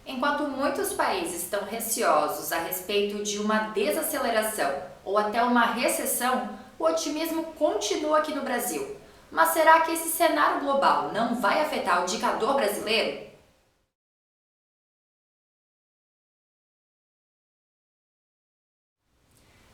Enquanto muitos países estão receosos a respeito de uma desaceleração ou até uma recessão, o otimismo continua aqui no Brasil. Mas será que esse cenário global não vai afetar o indicador brasileiro?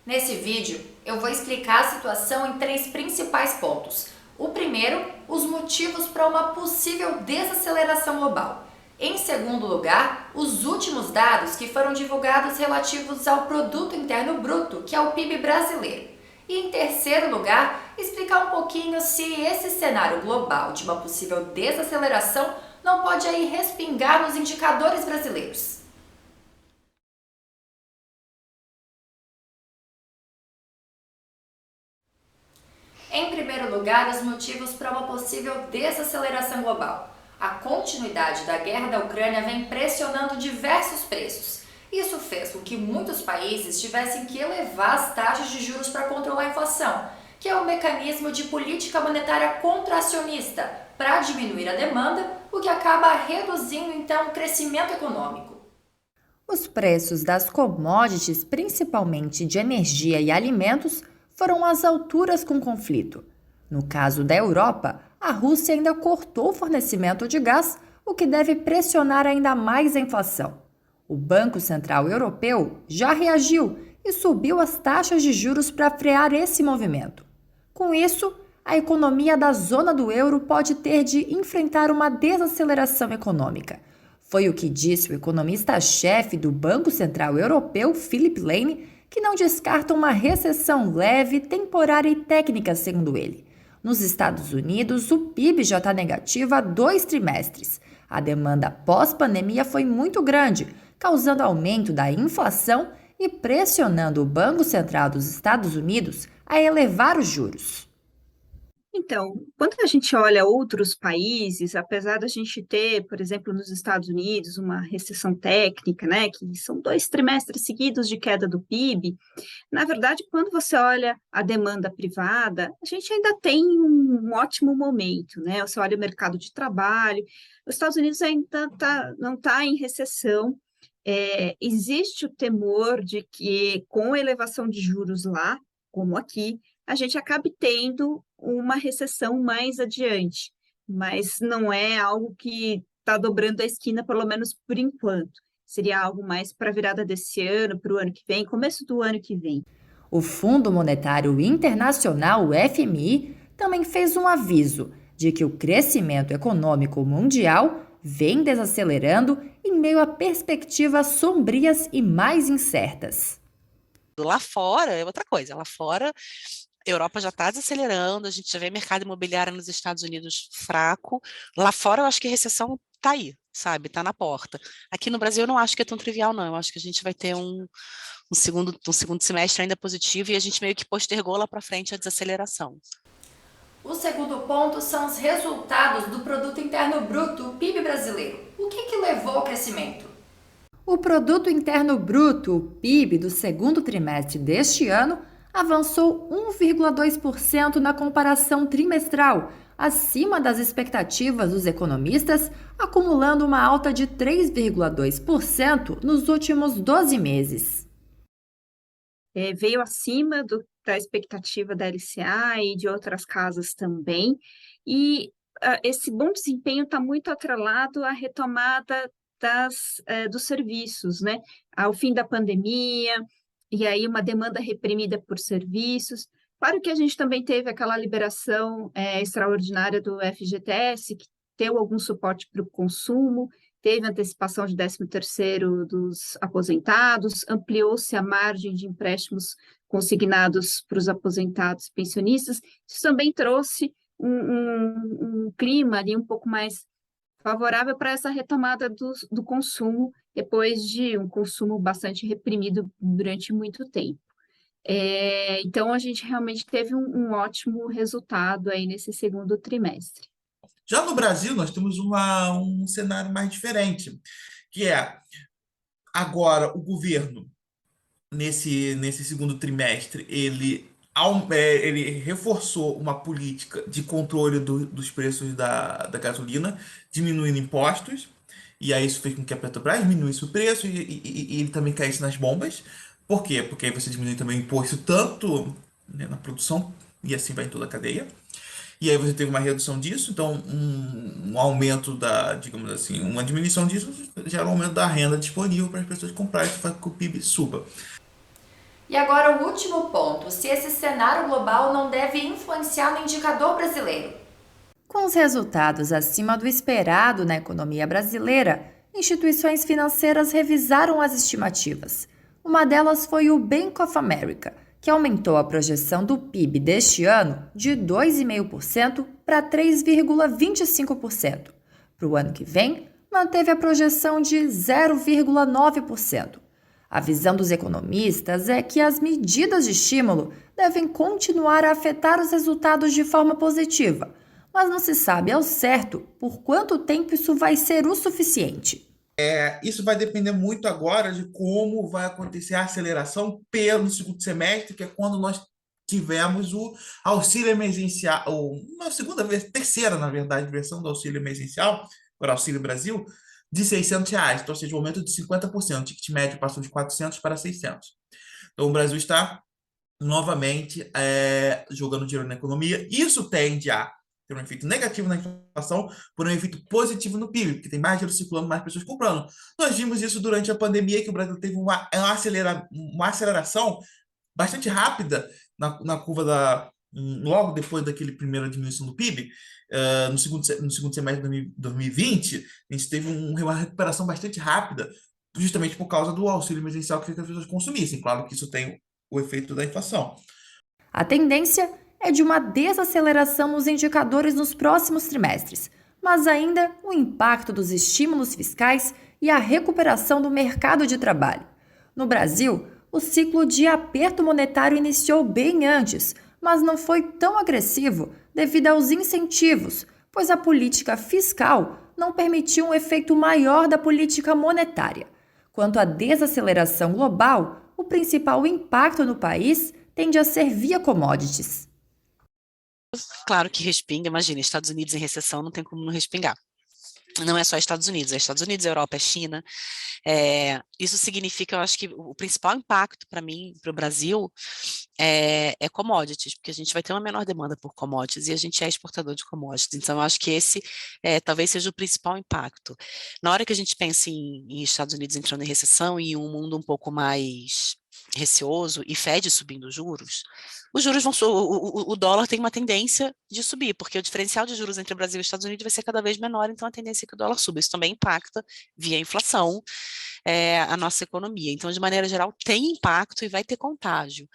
Nesse vídeo, eu vou explicar a situação em três principais pontos. O primeiro, os motivos para uma possível desaceleração global. Em segundo lugar, os últimos dados que foram divulgados relativos ao Produto Interno Bruto, que é o PIB brasileiro. E em terceiro lugar, explicar um pouquinho se esse cenário global de uma possível desaceleração não pode aí respingar nos indicadores brasileiros. Em primeiro lugar, os motivos para uma possível desaceleração global. A continuidade da guerra da Ucrânia vem pressionando diversos preços. Isso fez com que muitos países tivessem que elevar as taxas de juros para controlar a inflação, que é um mecanismo de política monetária contracionista para diminuir a demanda, o que acaba reduzindo então o crescimento econômico. Os preços das commodities, principalmente de energia e alimentos, foram às alturas com o conflito. No caso da Europa, a Rússia ainda cortou o fornecimento de gás, o que deve pressionar ainda mais a inflação. O Banco Central Europeu já reagiu e subiu as taxas de juros para frear esse movimento. Com isso, a economia da zona do euro pode ter de enfrentar uma desaceleração econômica. Foi o que disse o economista-chefe do Banco Central Europeu, Philip Lane, que não descarta uma recessão leve, temporária e técnica, segundo ele. Nos Estados Unidos, o PIB já está negativo há 2 trimestres. A demanda pós-pandemia foi muito grande, causando aumento da inflação e pressionando o Banco Central dos Estados Unidos a elevar os juros. Então, quando a gente olha outros países, apesar da gente ter, por exemplo, nos Estados Unidos, uma recessão técnica, né, que são 2 trimestres seguidos de queda do PIB, na verdade, quando você olha a demanda privada, a gente ainda tem um ótimo momento, né? Você olha o mercado de trabalho, os Estados Unidos ainda não está em recessão. Existe o temor de que, com a elevação de juros lá, como aqui, a gente acabe tendo uma recessão mais adiante, mas não é algo que está dobrando a esquina, pelo menos por enquanto. Seria algo mais para a virada desse ano, para o ano que vem, começo do ano que vem. O Fundo Monetário Internacional, o FMI, também fez um aviso de que o crescimento econômico mundial vem desacelerando em meio a perspectivas sombrias e mais incertas. Lá fora é outra coisa. Lá fora, a Europa já está desacelerando, a gente já vê mercado imobiliário nos Estados Unidos fraco. Lá fora, eu acho que a recessão está aí, sabe? Está na porta. Aqui no Brasil, eu não acho que é tão trivial, não. Eu acho que a gente vai ter um segundo semestre ainda positivo e a gente meio que postergou lá para frente a desaceleração. O segundo ponto são os resultados do Produto Interno Bruto, o PIB brasileiro. O que levou ao crescimento? O Produto Interno Bruto, o PIB, do segundo trimestre deste ano avançou 1,2% na comparação trimestral, acima das expectativas dos economistas, acumulando uma alta de 3,2% nos últimos 12 meses. Veio acima da expectativa da LCA e de outras casas também, e esse bom desempenho está muito atrelado à retomada dos serviços, né? Ao fim da pandemia, e aí uma demanda reprimida por serviços. Claro que a gente também teve aquela liberação extraordinária do FGTS, que deu algum suporte para o consumo, teve antecipação de 13º dos aposentados, ampliou-se a margem de empréstimos consignados para os aposentados e pensionistas. Isso também trouxe um clima ali um pouco mais favorável para essa retomada do consumo, depois de um consumo bastante reprimido durante muito tempo. Então, a gente realmente teve um ótimo resultado aí nesse segundo trimestre. Já no Brasil, nós temos um cenário mais diferente, que é agora o governo, nesse segundo trimestre, ele reforçou uma política de controle dos preços da gasolina, diminuindo impostos, E aí isso fez com que a Petrobras diminuísse o preço e ele também caísse nas bombas. Por quê? Porque aí você diminui também o imposto tanto, né, na produção e assim vai em toda a cadeia. E aí você teve uma redução disso, então um aumento da, digamos assim, uma diminuição disso gera um aumento da renda disponível para as pessoas comprarem, isso faz com que o PIB suba. E agora o último ponto, se esse cenário global não deve influenciar no indicador brasileiro. Com os resultados acima do esperado na economia brasileira, instituições financeiras revisaram as estimativas. Uma delas foi o Bank of America, que aumentou a projeção do PIB deste ano de 2,5% para 3,25%. Para o ano que vem, manteve a projeção de 0,9%. A visão dos economistas é que as medidas de estímulo devem continuar a afetar os resultados de forma positiva, mas não se sabe ao certo por quanto tempo isso vai ser o suficiente. Isso vai depender muito agora de como vai acontecer a aceleração pelo segundo semestre, que é quando nós tivemos o auxílio emergencial, ou uma segunda vez, terceira, na verdade, versão do auxílio emergencial, para Auxílio Brasil, de R$ 600, então, ou seja, um aumento de 50%, o ticket médio passou de 400 para 600. Então, o Brasil está novamente jogando dinheiro na economia. Isso tende a ter um efeito negativo na inflação, por um efeito positivo no PIB, porque tem mais dinheiro circulando, mais pessoas comprando. Nós vimos isso durante a pandemia, que o Brasil teve uma aceleração bastante rápida na curva logo depois daquele primeira diminuição do PIB, no segundo semestre de 2020, a gente teve uma recuperação bastante rápida, justamente por causa do auxílio emergencial que fez que as pessoas consumissem. Claro que isso tem o efeito da inflação. A tendência é de uma desaceleração nos indicadores nos próximos trimestres, mas ainda o impacto dos estímulos fiscais e a recuperação do mercado de trabalho. No Brasil, o ciclo de aperto monetário iniciou bem antes, mas não foi tão agressivo devido aos incentivos, pois a política fiscal não permitiu um efeito maior da política monetária. Quanto à desaceleração global, o principal impacto no país tende a ser via commodities. Claro que respinga, imagina, Estados Unidos em recessão não tem como não respingar. Não é só Estados Unidos, Europa, é China. Isso significa, eu acho que o principal impacto para mim, para o Brasil, é commodities, porque a gente vai ter uma menor demanda por commodities e a gente é exportador de commodities. Então, eu acho que esse talvez seja o principal impacto. Na hora que a gente pensa em Estados Unidos entrando em recessão e um mundo um pouco mais receoso e Fed subindo os juros vão o dólar tem uma tendência de subir, porque o diferencial de juros entre o Brasil e os Estados Unidos vai ser cada vez menor, então a tendência é que o dólar suba. Isso também impacta via inflação a nossa economia. Então, de maneira geral, tem impacto e vai ter contágio.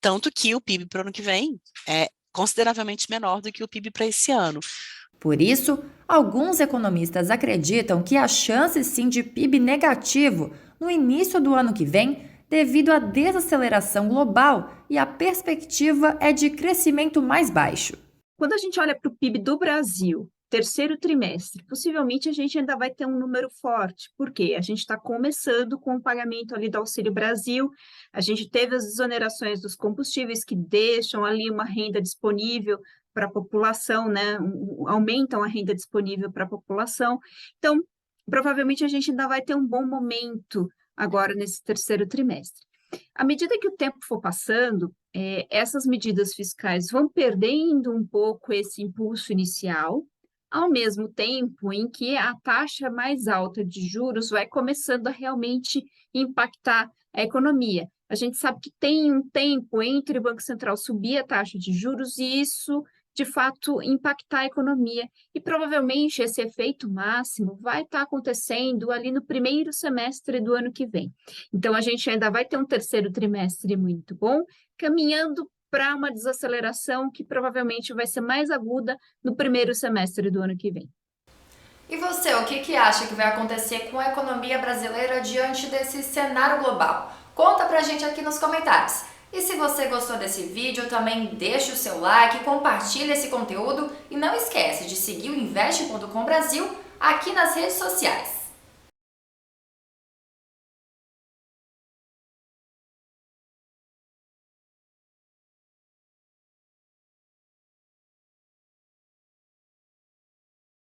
Tanto que o PIB para o ano que vem é consideravelmente menor do que o PIB para esse ano. Por isso, alguns economistas acreditam que há chances sim de PIB negativo no início do ano que vem, devido à desaceleração global e a perspectiva é de crescimento mais baixo. Quando a gente olha para o PIB do Brasil, terceiro trimestre, possivelmente a gente ainda vai ter um número forte. Por quê? A gente está começando com o pagamento ali do Auxílio Brasil, a gente teve as desonerações dos combustíveis que deixam ali uma renda disponível para a população, né? Aumentam a renda disponível para a população. Então, provavelmente a gente ainda vai ter um bom momento agora nesse terceiro trimestre. À medida que o tempo for passando, essas medidas fiscais vão perdendo um pouco esse impulso inicial, ao mesmo tempo em que a taxa mais alta de juros vai começando a realmente impactar a economia. A gente sabe que tem um tempo entre o Banco Central subir a taxa de juros e isso, de fato, impactar a economia. E provavelmente esse efeito máximo vai estar acontecendo ali no primeiro semestre do ano que vem. Então, a gente ainda vai ter um terceiro trimestre muito bom, caminhando para uma desaceleração que provavelmente vai ser mais aguda no primeiro semestre do ano que vem. E você, o que acha que vai acontecer com a economia brasileira diante desse cenário global? Conta pra gente aqui nos comentários. E se você gostou desse vídeo, também deixa o seu like, compartilha esse conteúdo e não esquece de seguir o Investe.com Brasil aqui nas redes sociais.